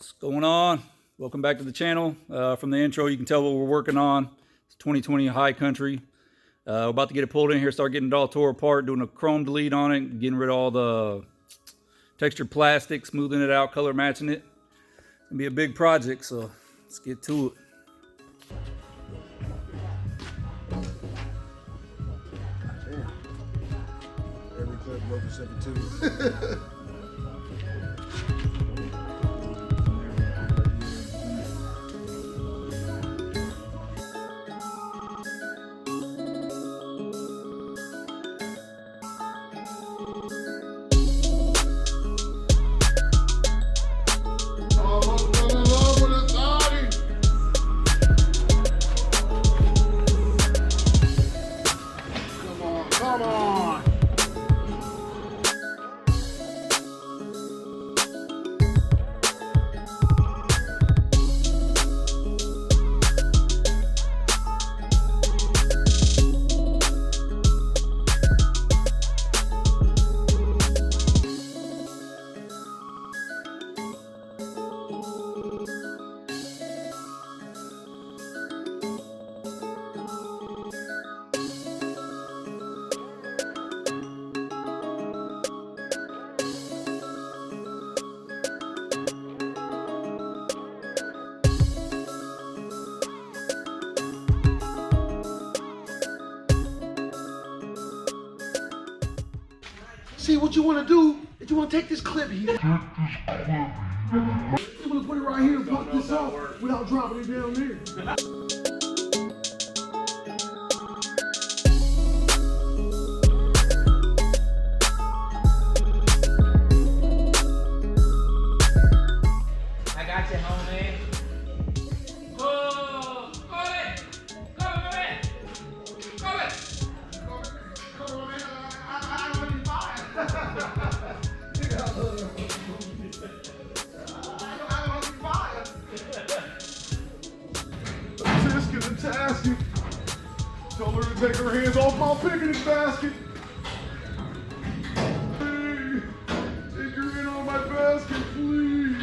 What's going on? Welcome back to the channel. From the intro, you can tell what we're working on. It's 2020 high country. We're about to get it pulled in here, start getting it all tore apart, doing a chrome delete on it, getting rid of all the textured plastic, smoothing it out, color matching it. It's gonna be a big project, so let's get to it. Every clip broke except for 2. Come on. See, what you want to do is you want to take this clip here. You want to put it right here and pop this off without dropping it down there. I got you, homie. Tisk in the tasket. Tell her to take her hands off my picnic basket. Hey, take her in on my basket, please.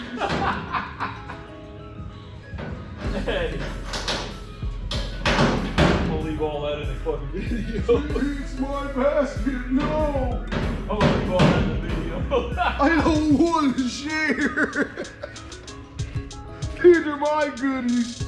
Hey. We'll leave all that in the fucking video. It's my basket, no. I'm gonna leave all that in the video. I don't want to share. These are my goodies.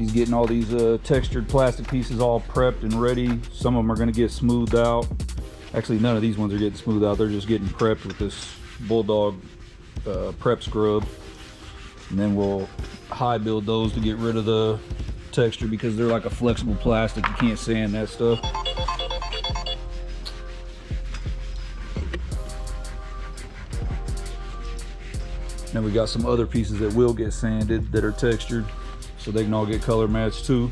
He's getting all these textured plastic pieces all prepped and ready. Some of them are going to get smoothed out. Actually, none of these ones are getting smoothed out. They're just getting prepped with this Bulldog prep scrub. And then we'll high build those to get rid of the texture because they're like a flexible plastic. You can't sand that stuff. Then we got some other pieces that will get sanded that are textured, so they can all get color matched too.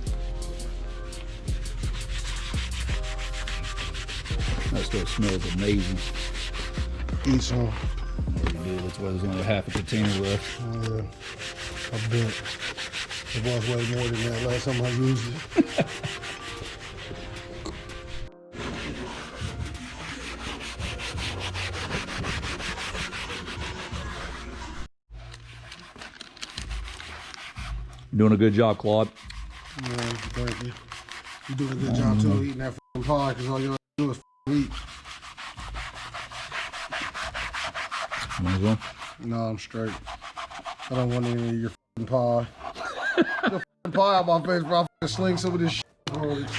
That stuff smells amazing. Eat some. Yeah, you do. That's why there's only half a container left. Oh, yeah. I bet. It was way more than that last time I used it. Doing a good job, Claude. Yeah, thank you. You're doing a good job too, eating that f***ing pie, because all you do is f***ing eat. No, I'm straight. I don't want any of your f***ing pie. Your f***ing pie out my face, bro. I f***ing sling some of this shit on it.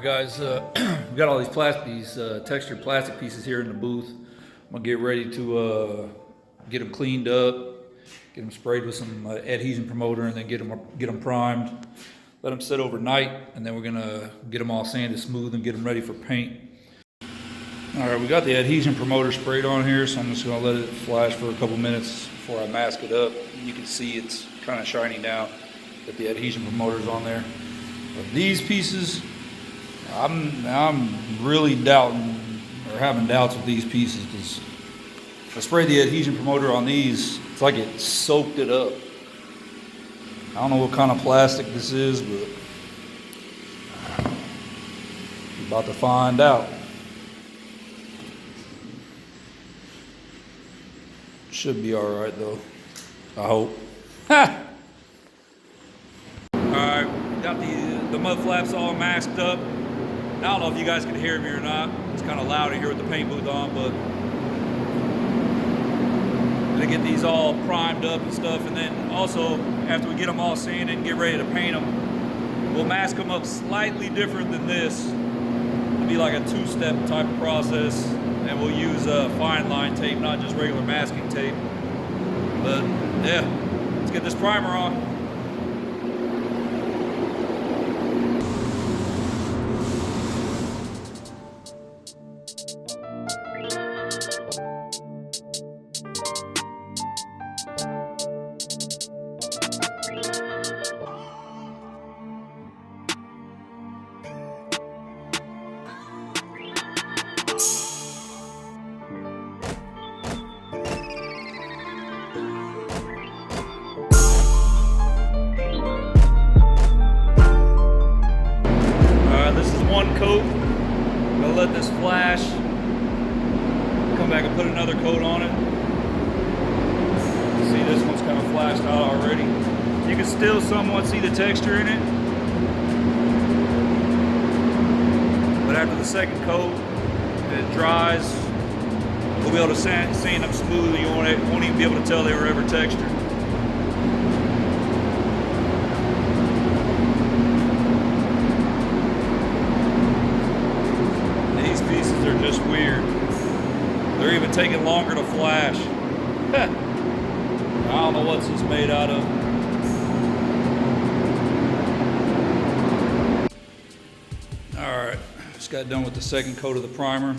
Guys, we got all these textured plastic pieces here in the booth. I'm gonna get ready to get them cleaned up, get them sprayed with some adhesion promoter, and then get them primed. Let them sit overnight, and then we're gonna get them all sanded smooth and get them ready for paint. All right, we got the adhesion promoter sprayed on here, so I'm just gonna let it flash for a couple minutes before I mask it up. You can see it's kind of shiny now that the adhesion promoter's on there. But these pieces, I'm really doubting or having doubts with these pieces because if I spray the adhesion promoter on these, it's like it soaked it up. I don't know what kind of plastic this is, but we're about to find out. Should be all right though, I hope. Ha! All right, got the mud flaps all masked up. I don't know if you guys can hear me or not. It's kind of loud in here with the paint booth on, but I'm gonna get these all primed up and stuff, and then also after we get them all sanded and get ready to paint them, we'll mask them up slightly different than this. It'll be like a two-step type of process, and we'll use fine line tape, not just regular masking tape. But yeah, let's get this primer on. One coat, I'm gonna let this flash, come back and put another coat on it. See, this one's kind of flashed out already. You can still somewhat see the texture in it, but after the second coat and it dries, we'll be able to sand them smooth. You won't even be able to tell they were ever textured. They're just weird. They're even taking longer to flash. I don't know what this is made out of. All right, just got done with the second coat of the primer.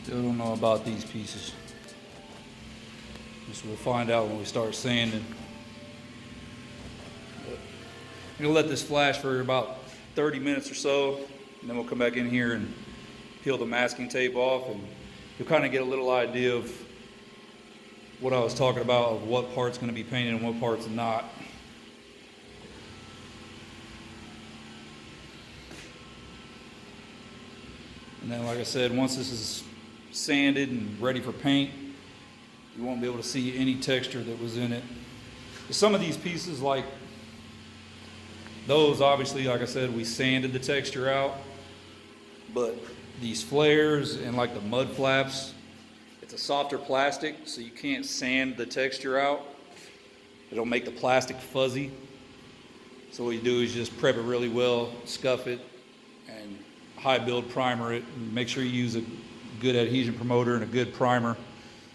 Still don't know about these pieces. This we'll find out when we start sanding. But I'm gonna let this flash for about 30 minutes or so, and then we'll come back in here and peel the masking tape off, and you'll kind of get a little idea of what I was talking about, of what part's gonna be painted and what part's not. And then, like I said, once this is sanded and ready for paint, you won't be able to see any texture that was in it. Some of these pieces, like those, obviously, like I said, we sanded the texture out, but these flares and like the mud flaps, it's a softer plastic, so you can't sand the texture out. It'll make the plastic fuzzy. So what you do is just prep it really well, scuff it, and high build primer it, and make sure you use a good adhesion promoter and a good primer,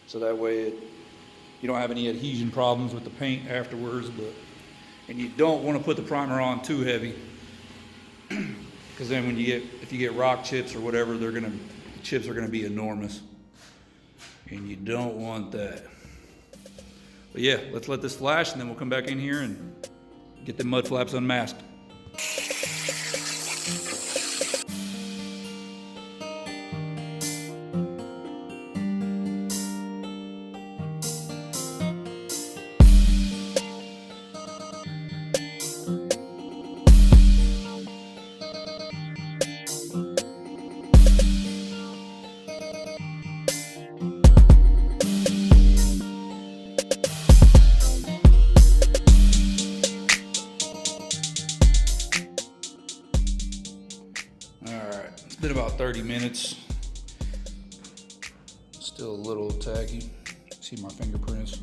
so that way you don't have any adhesion problems with the paint afterwards. And you don't want to put the primer on too heavy, because then when if you get rock chips or whatever, the chips are gonna be enormous, and you don't want that. But yeah, let's let this flash, and then we'll come back in here and get the mud flaps unmasked. Been about 30 minutes. Still a little tacky. See my fingerprints.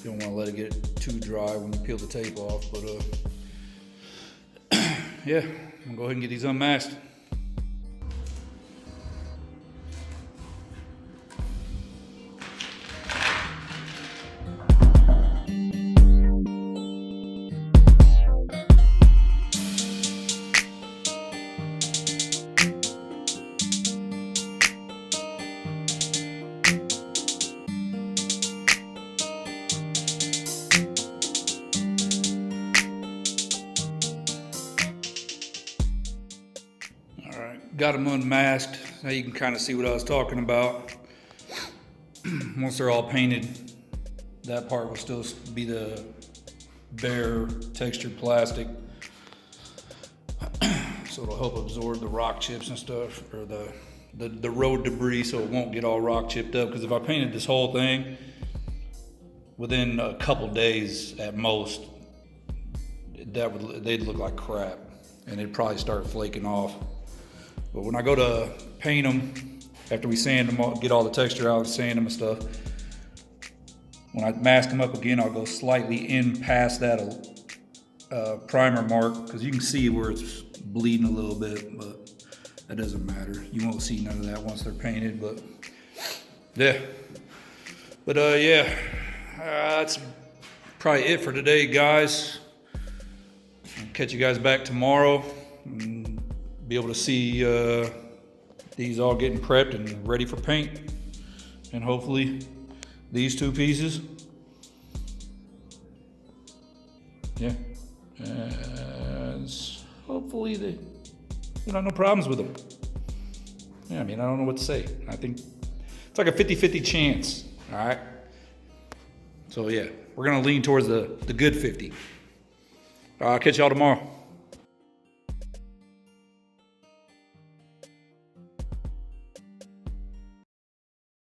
You don't want to let it get too dry when you peel the tape off, but yeah, I'm gonna go ahead and get these unmasked. Got them unmasked. Now you can kind of see what I was talking about. Once they're all painted, that part will still be the bare textured plastic. So it'll help absorb the rock chips and stuff, or the road debris, so it won't get all rock chipped up. Because if I painted this whole thing, within a couple days at most, they'd look like crap, and it'd probably start flaking off. But when I go to paint them, after we sand them, get all the texture out, sand them and stuff, when I mask them up again, I'll go slightly in past that primer mark, because you can see where it's bleeding a little bit, but that doesn't matter. You won't see none of that once they're painted, but yeah. But yeah, that's probably it for today, guys. I'll catch you guys back tomorrow. Be able to see these all getting prepped and ready for paint, and hopefully these two pieces, yeah, and hopefully they don't have no problems with them. Yeah, I mean, I don't know what to say. I think it's like a 50-50 chance. All right, so yeah, we're gonna lean towards the good 50. I'll catch y'all tomorrow.